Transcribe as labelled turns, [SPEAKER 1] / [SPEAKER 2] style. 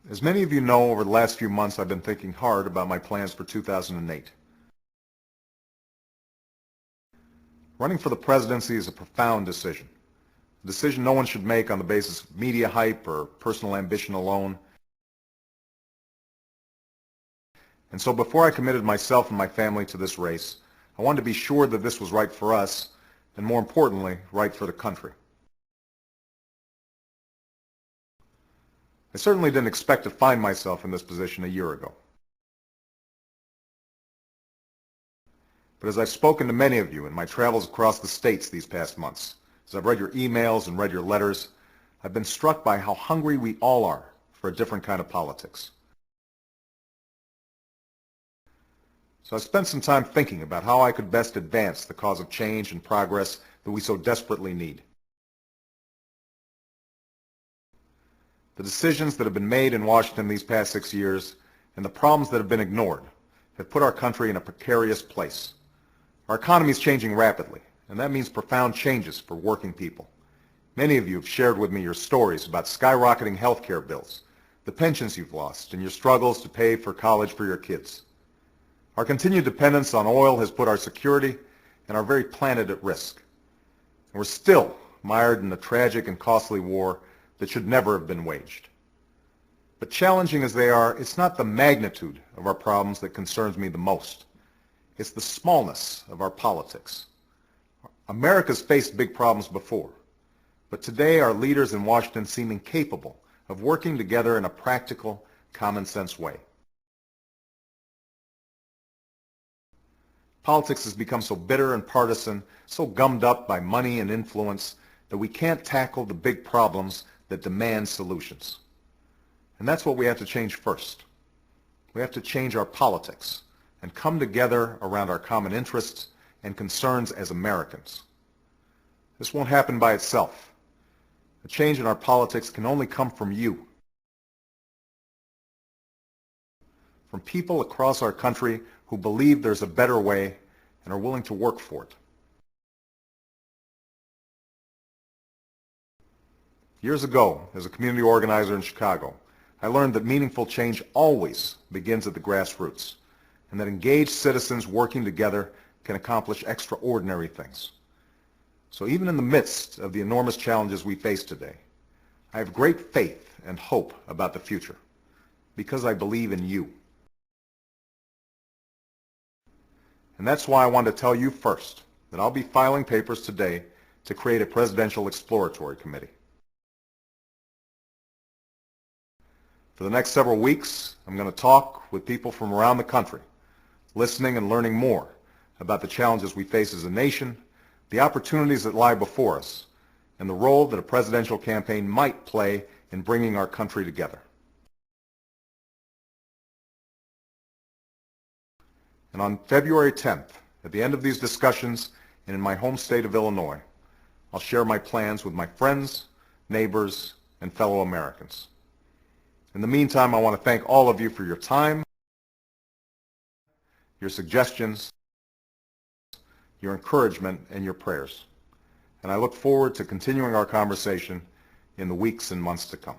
[SPEAKER 1] As many of you know, over the last few months I've been thinking hard about my plans for 2008. Running for the presidency is a profound decision. A decision no one should make on the basis of media hype or personal ambition alone. And so before I committed myself and my family to this race, I wanted to be sure that this was right for us, and more importantly, right for the country. I certainly didn't expect to find myself in this position a year ago. But as I've spoken to many of you in my travels across the states these past months, as I've read your emails and read your letters, I've been struck by how hungry we all are for a different kind of politics. So I spent some time thinking about how I could best advance the cause of change and progress that we so desperately need. The decisions that have been made in Washington these past 6 years and the problems that have been ignored have put our country in a precarious place. Our economy is changing rapidly, and that means profound changes for working people. Many of you have shared with me your stories about skyrocketing health care bills, the pensions you've lost, and your struggles to pay for college for your kids. Our continued dependence on oil has put our security and our very planet at risk. And we're still mired in a tragic and costly war that should never have been waged. But challenging as they are, it's not the magnitude of our problems that concerns me the most. It's the smallness of our politics. America's faced big problems before, but today our leaders in Washington seem incapable of working together in a practical, common-sense way. Politics has become so bitter and partisan, so gummed up by money and influence, that we can't tackle the big problems that demand solutions. And that's what we have to change first. We have to change our politics and come together around our common interests and concerns as Americans. This won't happen by itself. A change in our politics can only come from you, from people across our country who believe there's a better way and are willing to work for it. Years ago, as a community organizer in Chicago, I learned that meaningful change always begins at the grassroots, and that engaged citizens working together can accomplish extraordinary things. So even in the midst of the enormous challenges we face today, I have great faith and hope about the future, because I believe in you. And that's why I want to tell you first that I'll be filing papers today to create a Presidential Exploratory Committee. For the next several weeks, I'm going to talk with people from around the country, listening and learning more about the challenges we face as a nation, the opportunities that lie before us, and the role that a presidential campaign might play in bringing our country together. And on February 10th, at the end of these discussions and in my home state of Illinois, I'll share my plans with my friends, neighbors, and fellow Americans. In the meantime, I want to thank all of you for your time, your suggestions, your encouragement, and your prayers. And I look forward to continuing our conversation in the weeks and months to come.